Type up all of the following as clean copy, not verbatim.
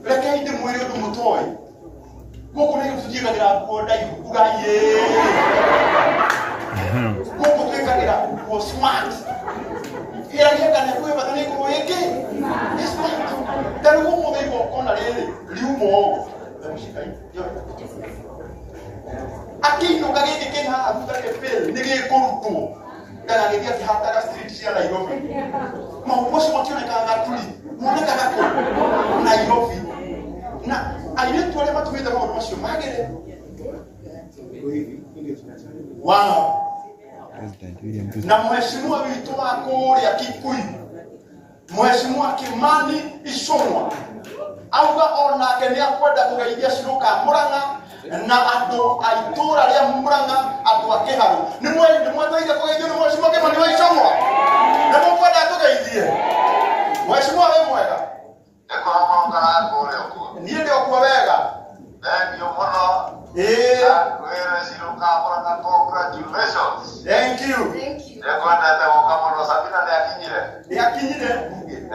reke inde mwere ndu mutoi koko ne kujiga gira kuoda yukuga ye koko kwekagira ko smart ira yega ne kuwe batani ko yeke smart daru mo dai ko kona lele liumo aqui no kageke kena abuta ke pel nige koruto kana nge dia hata ka street sia Nairobi ma uposhi mwakiona kanga tuli muone kanga ko Nairobi na aliyetu wale watu wenda kwa masio magere wow na mheshimiwa wetu wako ya Kikuyu mheshimiwa Kimani Ichung'wa auga ona kenia kwenda kugeithia ciruka Murang'a na andu aitura ria Murang'a andu akiharu ni mweteire kugeithio ni mheshimiwa Kimani Ichung'wa na mukwenda tugeithie mheshimiwa we mwega niye ndio kwa wega ndio muno kwera ciruka Murang'a congratulations thank you ekwendete guka muno Sabina ni akinyire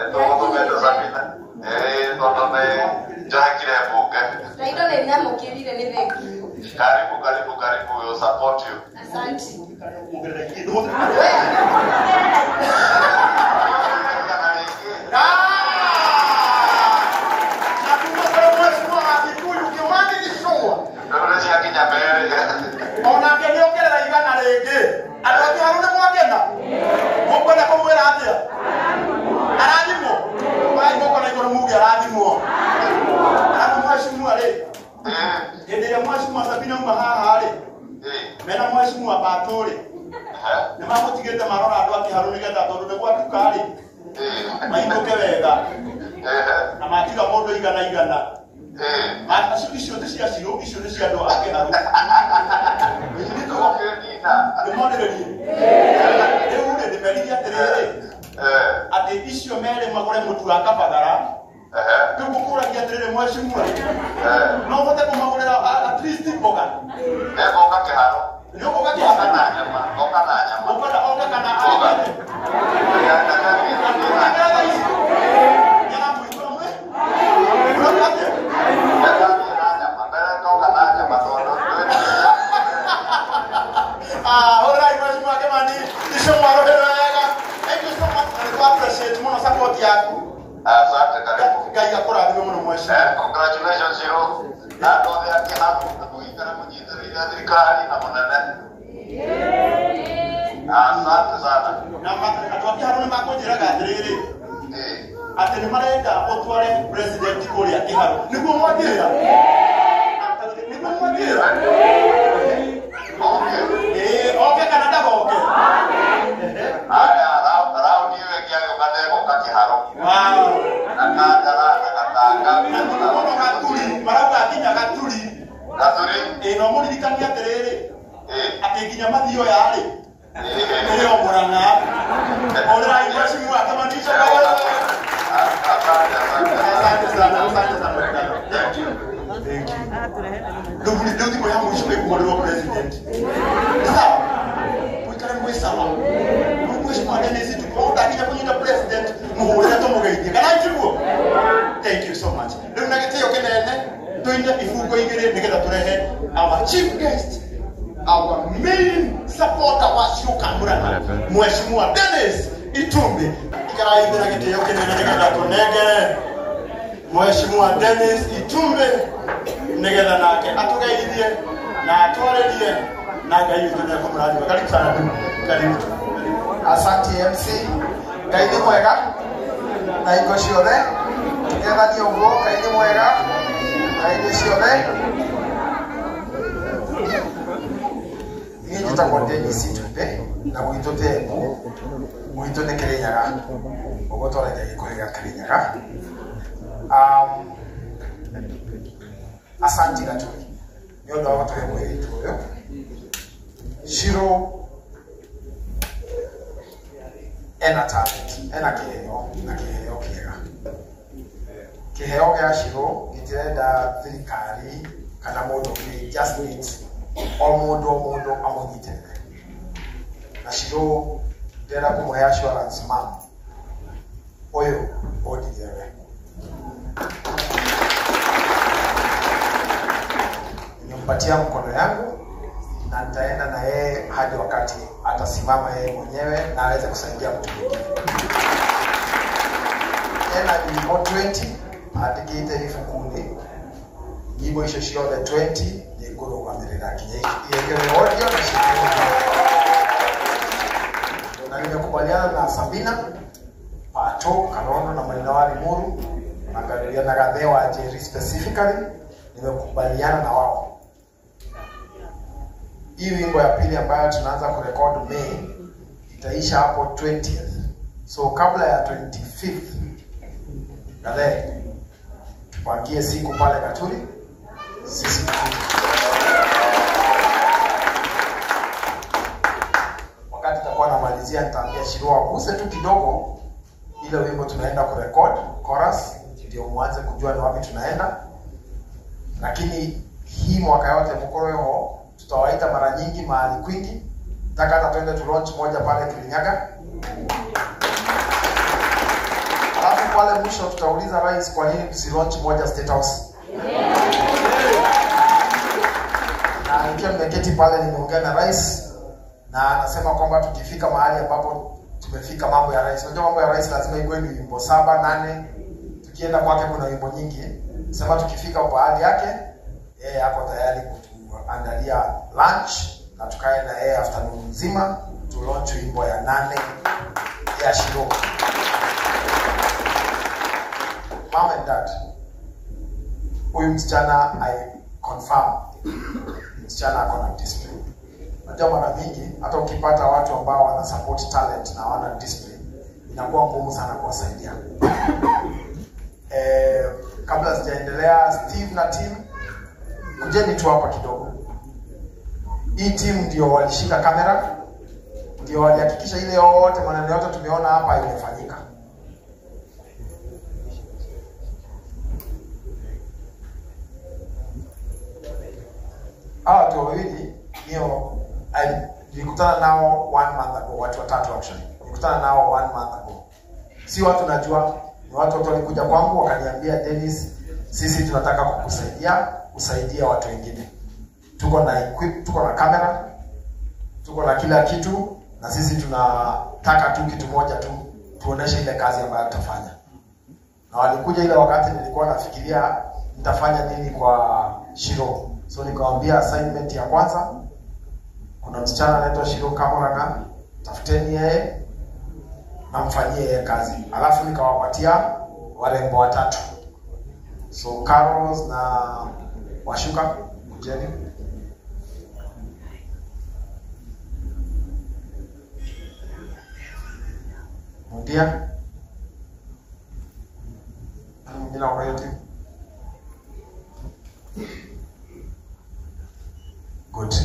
ndio Sabina tondu ni njohekire mbunge Raido ni nyamukirire ni thank you karibu we support you asante ona kene okerera igana rĩngĩ andũ angĩ harune mwakena mũkwenda kũmwĩra atĩa arathimwo mai mũko na igũrũ muge arathimwo mheshimiwa rĩ hĩndĩ ĩrĩa mheshimiwa Sabina uma haha rĩ mena mheshimiwa Batũ rĩ nĩ mamũtigĩte marora andũ akĩharũ nĩgetha tondũ nĩ gwatuka rĩ mainũke wega na matiga mũndũ igana icio nĩ cia cirũ icio nĩ cia andũ akĩharũ nĩmonererie rĩu rĩ ndĩmeririe atĩrĩrĩ atĩ icio merĩ magũre mũtu wa kabagara rĩu ngũkũragia atĩrĩrĩ mheshimiwa no ũhote kũmagũrĩra at least mboga nĩgoka kĩharo nĩũgũka kĩharo na nyama ũkwenda oke kana alright, mheshimiwa Kimani Ichung'wa roheraga thank you so much and appreciate muno support yaku asante karibu ngai akũrathime mũno mheshimiwa congratulations you na ndothe akiharu kuikara munyitĩrĩire thirikari na munene asante sana na andũ akĩharũ nĩ makũnjĩraga atĩrĩrĩ atĩ nĩ marenda ũtware president kũrĩa kĩharũ nĩguo mwangĩrĩra oke kana ndagoke aya raundi ĩyo ĩngĩ agĩũka ndegũka kĩharo marauga nginya gaturi no mũririkania atĩrĩrĩ atĩ nginya mathio yarĩ ĩrĩ o Murang'a ũrai mheshimiwa Kimani Ichung'wa asante sana thank you ndio timu ya mwisho kumwona president sawa mwikare mwe sawa mheshimiwa Dennis tukoenda akija kunyita president muhurira tumugeithie kana njiguo thank you so much ndio nagitio kinene tuinde ifungo igire nigetha turehe our chief guest our main supporter wa Ciuka Murang'a mheshimiwa Dennis Itumbi ikaraithira gitio kinene nigetha tunengere mheshimiwa Dennis Itumbi nigetha nake atugeithie na atwarĩrie na ngai witũ nĩ akũmũrathima karibu sana karibu asante MC ngai nĩ mwega na indo ciothe tũgethanie ũguo ngai nĩ mwega na indo ciothe niĩ njĩtagwo Dennis Itumbi na gwitũ Temũ gwitũ nĩ Kĩrĩnyaga ũguo twaragia gĩkũyũ gĩa Kĩrĩnyaga asante gaturi nĩ ũndũ wa gũtũhe mũirĩtu ũyũ Shiro ena talent ena kĩheo na kĩheo kĩega kĩheo gĩa Shiro gĩtirenda thirikari kana mũndũ ũngĩ just needs o mũndũ amũnyitĩrĩre na Shiro ndĩrenda kũmũhe assurance mam ũyũ ũndigĩre nimempatia mkono yangu na nitaenda na yeye hadi wakati atasimama yeye mwenyewe na aweze kusaidia mtu mwingine. Tena nyimbo 20 atigite ifukuni. Nyimbo isho shio the 20 ni ngoro kwa mirira kinye yengere audio na shikini. Na nimekubaliana na Sabina, Pato, Karono na Marinawari Muru na Gadewa Jerry specifically, nimekubaliana na wao. Hii wimbo ya pili ambayo tunaanza kurekodi May itaisha hapo 20th. So kabla ya 25th Gade tupangie siku pale Katuri sisi wakati tutakuwa namalizia nitaambia Shiro aguse tu kidogo ile wimbo tunaenda kurekodi chorus ndio muanze kujua ni wapi tunaenda. Lakini hii mwaka yote mkoro yoho tutawaita mara nyingi mahali kwingi. Nataka hata twende tu launch moja pale Kirinyaga. Alafu pale mwisho tutauliza rais kwa nini tusi launch moja State House. Na nikiwa nimeketi pale nimeongea na rais na anasema kwamba tukifika mahali ambapo tumefika mambo ya rais. Unajua mambo ya rais lazima iwe ni wimbo 7, 8. Tukienda kwake kuna wimbo nyingi. Sema tukifika pahali yake yeye hapo tayari kutuandalia lunch na tukae na yeye afternoon nzima tu launch wimbo ya 8 ya Shiro. Mom and dad, huyu msichana I confirm msichana ako na discipline. Unajua mara mingi hata ukipata watu ambao wana support talent na wana discipline inakuwa ngumu sana kuwasaidia. Kabla sijaendelea, Steve na team kujeni tu hapa kidogo. Hii team ndio walishika kamera, ndio walihakikisha ile yote maneno yote tumeona hapa imefanyika. Hawa watu wawili nilikutana nao 1 month ago, watu watatu actually. Nilikutana nao 1 month ago. Si watu najua, ni watu walikuja kwangu wakaniambia Dennis, sisi tunataka kukusaidia, usaidia watu wengine. Tuko na tuko na kamera, tuko na kila kitu na sisi tunataka tu kitu moja tu, tuoneshe ile kazi ambayo tutafanya. Na walikuja ile wakati nilikuwa nafikiria nitafanya nini kwa Shiro. So nikamwambia assignment ya kwanza kuna msichana anaitwa Shiro Kamoranga, tafuteni yeye na mfanyie yeye kazi. Alafu nikawapatia warembo watatu. So Carlos na Washuka kujeni. Mundia. Mwingine kwa yote. Good.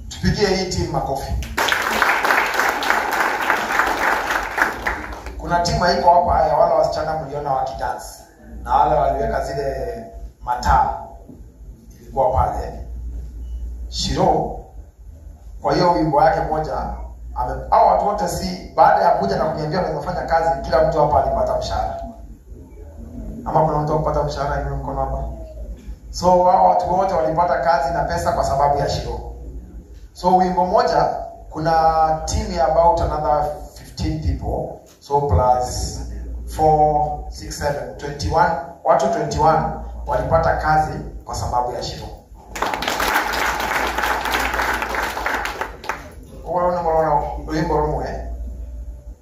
Tupigie hii team makofi. Kuna timu haiko hapa ya wale wasichana mliona wakidance na wale waliweka zile mataa ilikuwa pale. Shiro kwa hiyo wimbo yake moja hao watu wote si baada ya kuja na kuniambia wanafanya kazi, kila mtu hapa alipata mshahara. Ama kuna mtu alipata mshahara ni mkono hapa. So hao watu wote walipata kazi na pesa kwa sababu ya Shiro. So wimbo moja kuna team ya about another 15 people. So plus 4, 6, 7, 21. Watu 21 walipata kazi kwa sababu ya Shiro. Unaona mbona wimbo rumwe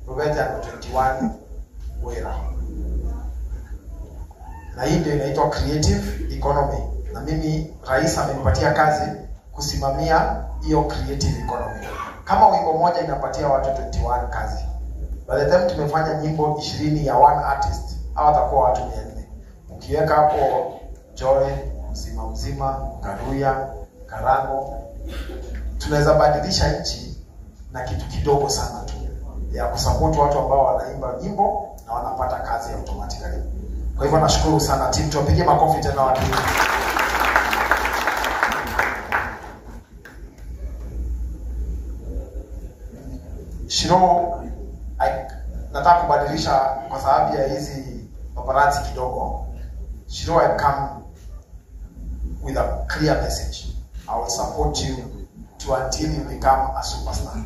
Rubeta 21 wera. Na hii ndio inaitwa creative economy. Na mimi rais amenipatia kazi kusimamia hiyo creative economy. Kama wimbo moja inapatia watu 21 kazi, by the time tumefanya nyimbo 20 ya one artist, hawa watakuwa watu 400. Ukiweka hapo Joy, mzima, Karuya, Karango, tunaweza badilisha nchi na kitu kidogo sana tu ya kusupport watu ambao wanaimba nyimbo na wanapata kazi automatically. Kwa hivyo nashukuru sana team, tuwapigie makofi tena watu. Shiro nataka kubadilisha kwa sababu ya hizi paparazzi kidogo. Shiro I come with a clear message. I will support you to until you become a superstar.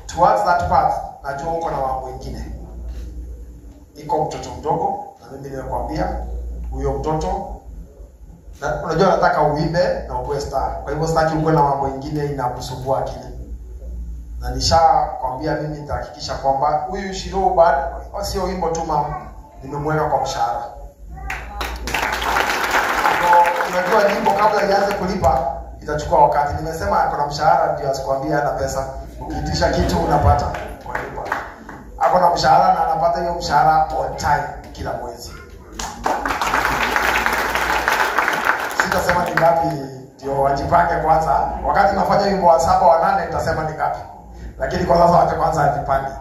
Towards that path, najua uko na mambo mengine. Iko mtoto mdogo, na mimi nimekwambia huyo mtoto na unajua nataka uimbe na uwe star. Kwa hivyo sitaki uwe na mambo mengine inakusumbua akili. Na nishakwambia mimi nitahakikisha kwamba huyu Shiro bado sio wimbo tu mama, nimemweka kwa mshahara. Unajua nyimbo kabla ianze kulipa itachukua wakati. Nimesema kuna mshahara ndio asikwambia hana pesa. Ukiitisha kitu unapata kwa nyumba. Ako na mshahara na anapata hiyo mshahara on time kila mwezi. Sitasema ni ngapi ndio wajipange kwanza. Wakati nafanya wimbo wa 7 wa 8 nitasema ni ngapi. Lakini kwa sasa wacha kwanza ajipange.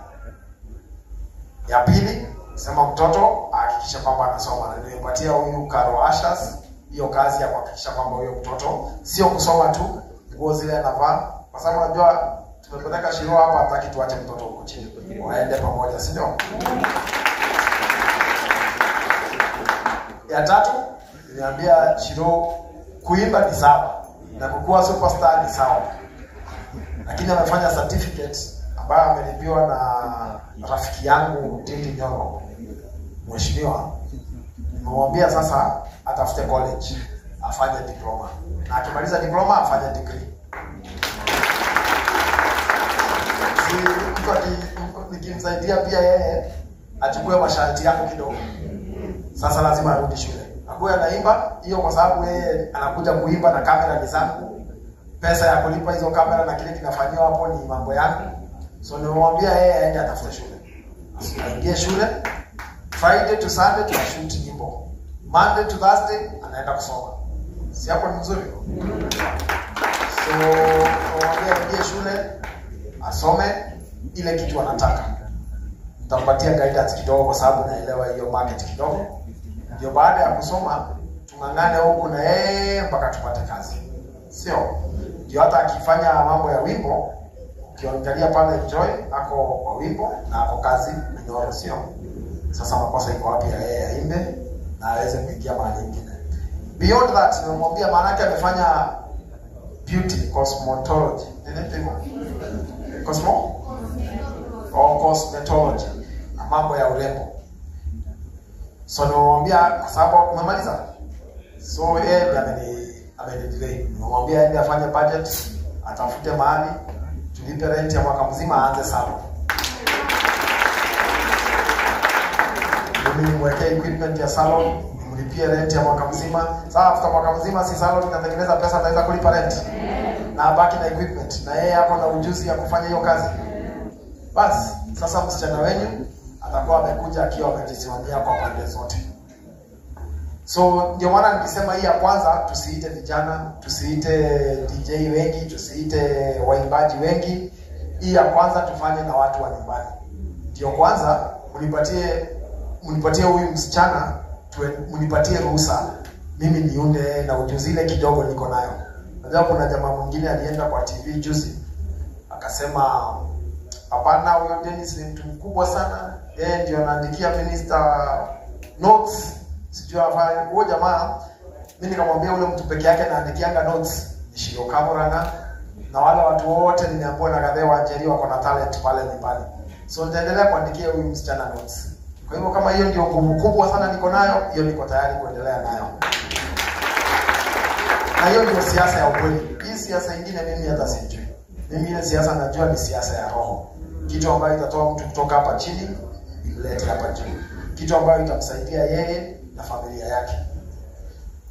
Ya pili, sema mtoto ahakikishe kwamba anasoma. Na nimepatia huyu Karo Ashas hiyo kazi ya kuhakikisha kwamba huyo mtoto sio kusoma tu, nguo zile anavaa. Kwa sababu unajua tumepeleka Shiro hapa, hataki tuache mtoto huko chini. Waende pamoja, si ndio? Ya tatu, niambia Shiro kuimba ni sawa na kukuwa superstar ni sawa. Lakini amefanya certificate ambayo amelipiwa na rafiki yangu Tindi Nyoro. Mheshimiwa, nimemwambia sasa atafute college, afanye diploma. Na akimaliza diploma afanye degree. Nikimsaidia pia yeye achukue masharti yako kidogo. Sasa lazima arudi shule. Akuwe anaimba hiyo kwa sababu yeye anakuja kuimba na kamera ni zangu. Pesa ya kulipa hizo kamera na kile kinafanywa hapo ni mambo yangu. So nimemwambia yeye aende atafute shule. Aingie shule. Friday to Sunday tunashoot nyimbo. Monday to Thursday anaenda kusoma. Si hapo ni nzuri? So nimemwambia aingie shule, asome ile kitu anataka. Nitampatia guidance kidogo kwa sababu naelewa hiyo market kidogo. Ndio baada ya kusoma tungangane huko na yeye mpaka tupate kazi. Sio? Ndio hata akifanya mambo ya wimbo, ukiangalia pale Joy ako kwa wimbo na ako kazi Nyoro, sio? Sasa makosa iko wapi ya yeye aimbe na aweze kuingia mahali nyingine. Beyond that, nimemwambia maana yake amefanya beauty cosmetology. Nini hivyo? Cosmetology. Mambo ya urembo. So nimemwambia kwa sababu umemaliza. So yeye amenidelay. Nimemwambia aende afanye budget, atafute mahali, tulipe rent ya mwaka mzima aanze salon. Mimi nimwekea equipment ya salon, nimlipie rent ya mwaka mzima. Sasa after mwaka mzima si salon itatengeneza pesa ataweza kulipa rent. Na abaki na equipment na yeye hapo na ujuzi ya kufanya hiyo kazi. Basi sasa msichana wenu atakuwa amekuja akiwa amejisimamia kwa pande zote. So ndio maana nilisema hii ya kwanza tusiite vijana, tusiite DJ wengi, tusiite waimbaji wengi. Hii ya kwanza tufanye na watu wa nyumbani. Ndio kwanza mnipatie huyu msichana, mnipatie ruhusa mimi niunde na ujuzi ile kidogo niko nayo. Unajua kuna jamaa mwingine alienda kwa TV juzi akasema hapana, huyo Dennis ni mtu mkubwa sana. Yeye ndio anaandikia minister notes. Sijui afanye huyo jamaa. Mimi nikamwambia ule mtu peke yake anaandikianga notes ni Shiro Kamurana, na wale watu wote nimeambiwa na Gathee Wanjeri wako na talent pale nyumbani. So nitaendelea kuandikia huyu msichana notes. Kwa hivyo kama hiyo ndio nguvu kubwa sana niko nayo, hiyo niko tayari kuendelea nayo. Na hiyo ndio siasa ya ukweli. Hii siasa nyingine mimi hata sijui. Mimi ile siasa najua ni siasa ya roho. Kitu ambayo itatoa mtu kutoka hapa chini imlete hapa juu. Kitu ambayo itamsaidia yeye na familia yake.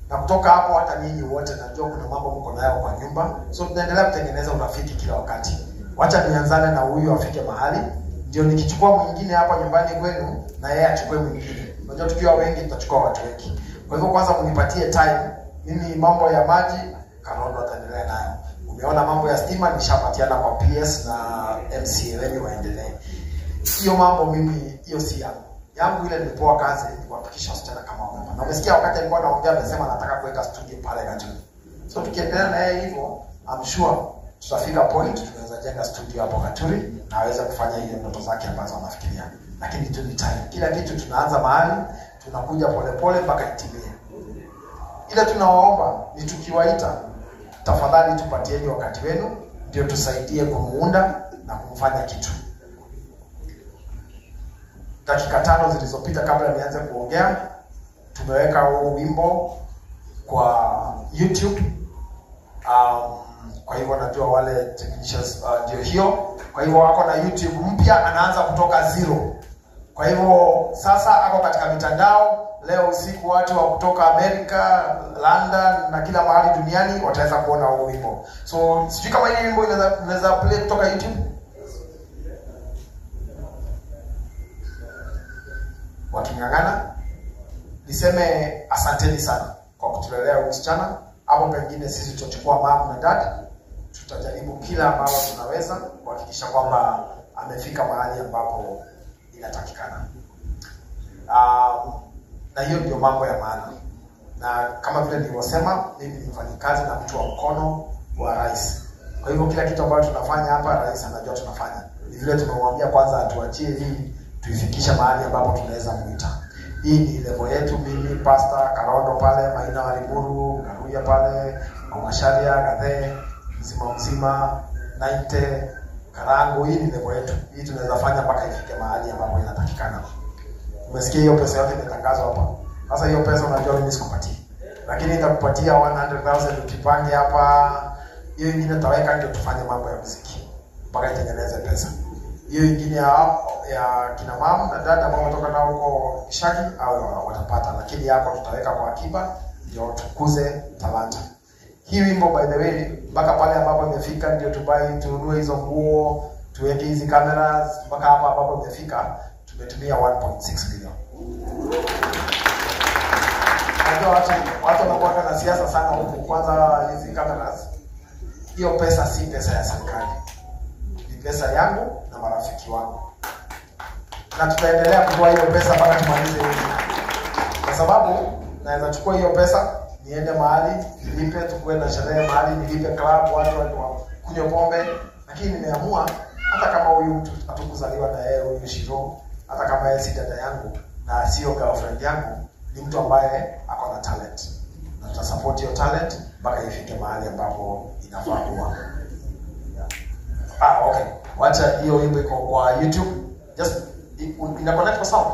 Na kutoka hapo hata nyinyi wote najua kuna mambo mko nayo kwa nyumba. So tunaendelea kutengeneza urafiki kila wakati. Wacha nianzane na huyu afike mahali, ndio nikichukua mwingine hapa nyumbani kwenu na yeye achukue mwingine. Unajua tukiwa wengi tutachukua watu wengi. Kwa hivyo kwanza mnipatie time. Mimi mambo ya maji Karondo ataendelea nayo. Umeona mambo ya stima nishapatiana kwa PS na MCA wengi waendelee. Hiyo mambo mimi hiyo si yangu. Yangu ile nilipoa kazi ni kuhakikisha wasichana kama wao. Na umesikia wakati alikuwa anaongea amesema anataka kuweka studio pale Gatuni. So tukiendelea na yeye hivyo, I'm sure tutafika point tunaweza jenga studio hapo Gatuni na aweze kufanya hiyo ndoto zake ambazo anafikiria. Lakini tu ni time. Kila kitu tunaanza mahali, tunakuja polepole mpaka itimie. Ila tunawaomba ni tukiwaita, tafadhali tupatieni wakati wenu ndio tusaidie kumuunda na kumfanya kitu. Dakika 5 zilizopita kabla nianze kuongea, tumeweka huu wimbo kwa YouTube. Kwa hivyo najua wale technicians ndio hiyo. Kwa hivyo wako na YouTube mpya, anaanza kutoka 0. Kwa hivyo sasa ako katika mitandao. Leo usiku watu wa kutoka Amerika, London na kila mahali duniani wataweza kuona huu wimbo. So sijui kama hii wimbo inaweza play kutoka YouTube. Wakingangana, niseme asanteni sana kwa kutulelea huyu msichana. Hapo pengine sisi tutachukua mama na dad, tutajaribu kila ambalo tunaweza kuhakikisha kwamba amefika mahali ambapo inatakikana. Na hiyo ndio mambo ya maana. Na kama vile nilivyosema, mimi ni mfanyikazi na mtu wa mkono wa rais. Kwa hivyo kila kitu ambacho tunafanya hapa, rais anajua tunafanya. Ni vile tumemwambia kwanza atuachie hii, tuifikisha mahali ambapo tunaweza muita. Hii ni level yetu, mimi, Pastor Karondo pale, Maina Walimuru, Garuya pale, Masharia, Gathe, mzima, Naite, Karango. Hii ni level yetu. Hii tunaweza fanya mpaka ifike mahali ambapo inatakikana. Umesikia hiyo pesa yote imetangazwa hapa. Sasa hiyo pesa unajua mimi sikupatia. Lakini nitakupatia 100,000 ukipange hapa. Hiyo ingine taweka ndio tufanye mambo ya muziki mpaka itengeneze pesa. Hiyo ingine ya kina mama na dada ambao wametoka nao huko Kishaki au watapata, lakini hapo tutaweka kwa akiba ndio tukuze talanta. Hii wimbo by the way mpaka pale ambapo imefika ndio tununue hizo nguo, tuweke hizi cameras, mpaka hapa ambapo imefika tumetumia 1.6 million. Ndio watu wanakuwa na siasa sana huku. Kwanza hizi cameras, hiyo pesa si pesa ya serikali, ni pesa yangu na marafiki wangu, na tutaendelea kutoa hiyo pesa mpaka tumalize hizi. Kwa sababu naweza chukua hiyo pesa niende mahali nilipe, tukue na sherehe mahali nilipe club, watu kunywa pombe, lakini nimeamua hata kama huyu mtu atukuzaliwa na yeye, huyu Shiro, hata kama yeye si dada yangu na sio girlfriend yangu, ni mtu ambaye ako na talent, na tutasupport hiyo talent mpaka ifike mahali ambapo inafaa kuwa. Okay. Wacha hiyo wimbo iko kwa YouTube. Just ina connect kwa sound.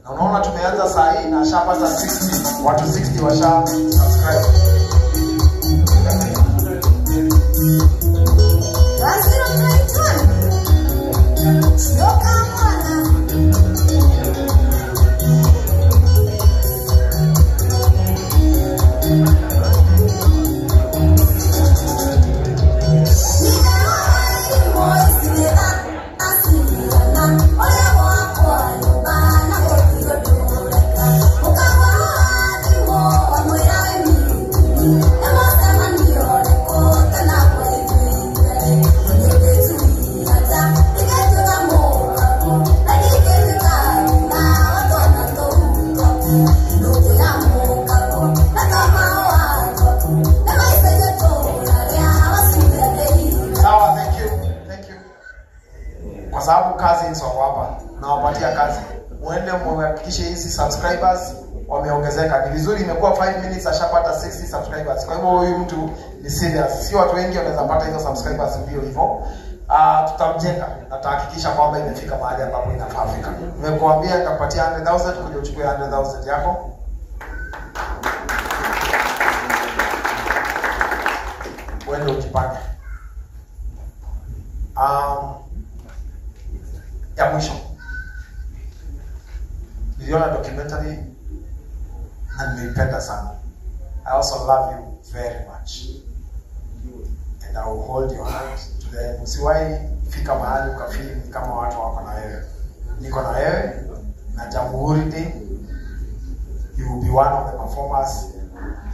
Na unaona tumeanza saa hii na shapata 60, watu 60 washa subscribe. Subscribers wameongezeka. Ni vizuri, imekuwa 5 minutes ashapata 60 subscribers. Kwa hivyo huyu mtu ni serious. Si watu wengi wanaweza pata hizo subscribers ndio hivyo. Tutamjenga na tutahakikisha kwamba imefika mahali ambapo inafaa fika. Nimekuambia nitakupatia 100,000 kuja uchukue 100,000 yako. Wewe ujipange. Ya mwisho. Niliona documentary na nimeipenda sana. I also love you very much. And I will hold your hand today. Usiwahi fika mahali ukafeel kama watu wako na wewe. Niko na wewe na Jamhuri Day. You will be one of the performers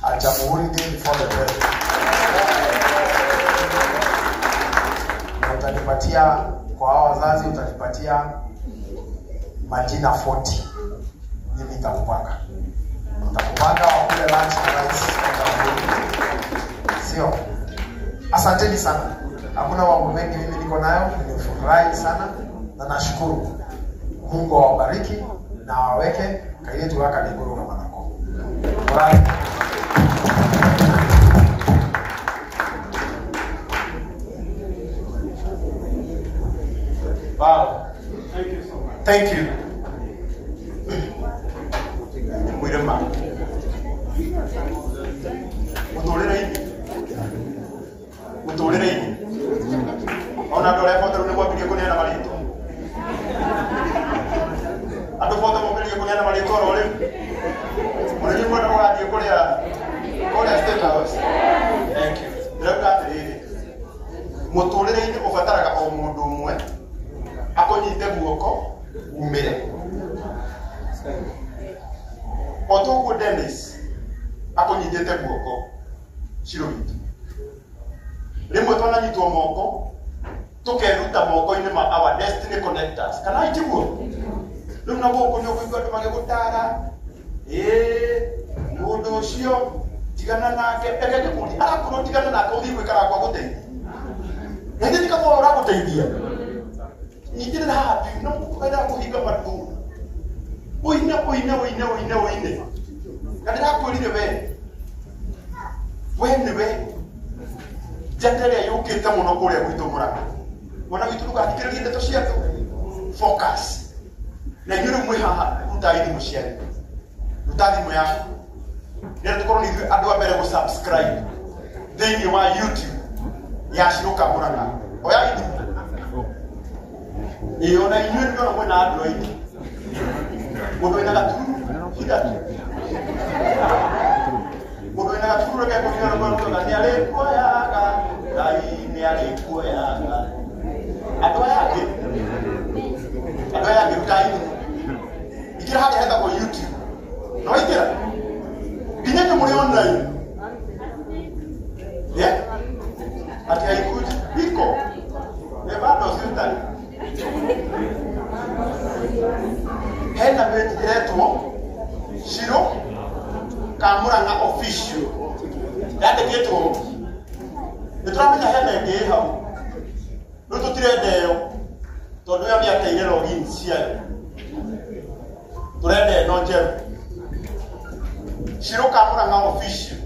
at Jamhuri Day before the wedding. Utanipatia kwa hao wazazi, utanipatia majina 40. Mimi nitakupanga. Nitakupanga wakule lunch na rice. Sio? Asanteni sana. Hakuna mambo mengi mimi niko nayo, nimefurahi sana na nashukuru. Mungu awabariki na awaweke kayetu waka niguru na manako. Alright. Wow. Thank you. Mwirema. Mutulire hivi. Ona ndo leo ndo ngwapigie kunia na marito. Ando foto mwapigie kunia na marito role. Mwenye mwana wadi kulia. Kulia State House. Thank you. Leo katiriri. Mutulire hivi ufataraga o mundu umwe. Akonyite guoko umire. Otugu Dennis akonyitete guoko shiro bitu. Rimwe twananyitwo moko tukeruta moko-inĩ ma our destiny connectors kana itiguo riu na guku nĩ ũkũigua andũ magĩgũtara mũndũ ũcio tigana nake eke gĩkundi arakorwo tigana nake ũthiĩ gwĩkara kwa gũteithia rĩngĩ tikakorwo ũragũteithia ningĩ nĩ happy no kwenda kũhinga matũ uine na ndĩrakwĩrire we nĩwe Jatele yukite muno kuria gwitu Murang'a. Wana gitu tukathikiriria ndeto ciatu. Focus. Na yuri mwe haha utaidi muciari. Utathi mwe yaku. Ndio tukorwo ni andu a mbere go subscribe. Thini wa YouTube ya Shiruka Murang'a. Oya idi. Iyo na inywe ndo na mwana Android. Mundu ina gaturu. Hida. Mundu ina gaturu reke kunywa na mwana ni alikuoyaga. Ngai ni alikuoyaga. Andũ aya angĩ rutai ikira harĩa hetagwo YouTube no ikira nginya nĩ mũrĩ online ati haikuji iko bado sitani hena page iretwo Shiruka Murang'a official yandĩkĩtwo nĩtũramenya hena ĩngĩ hau rĩu tũtirenda tondũ ya mĩaka-inĩ login ciayo turende no njerũ Shiruka Murang'a official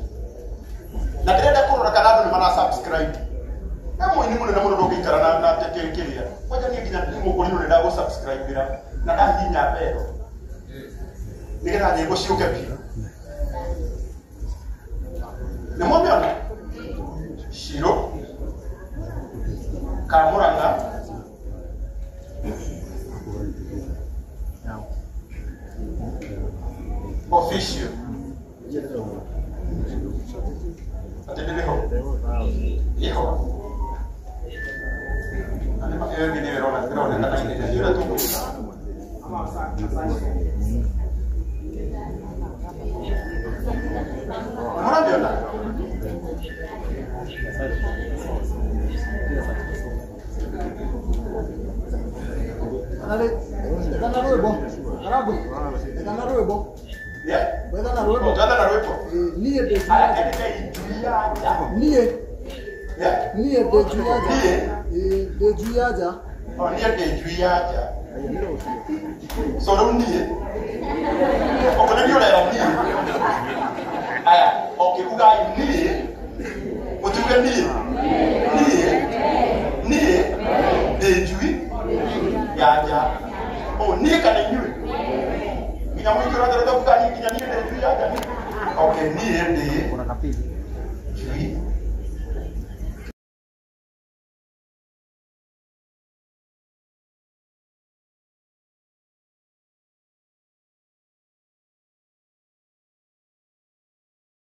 na ndĩrenda kũrora kana andũ nĩ mara subscribe na mũini mũnene mũno ndũngĩikara na tekĩrĩkĩria kwaja niĩ nginya mũkũrinũ nĩ ndagũ subscribe na ndahihinya mbero nĩgetha nyĩmbo ciũke biũ nĩ mũmĩona Shiruka Murang'a official atendeleho hijo anema viene verona nada ni yule tu mwana okay, ni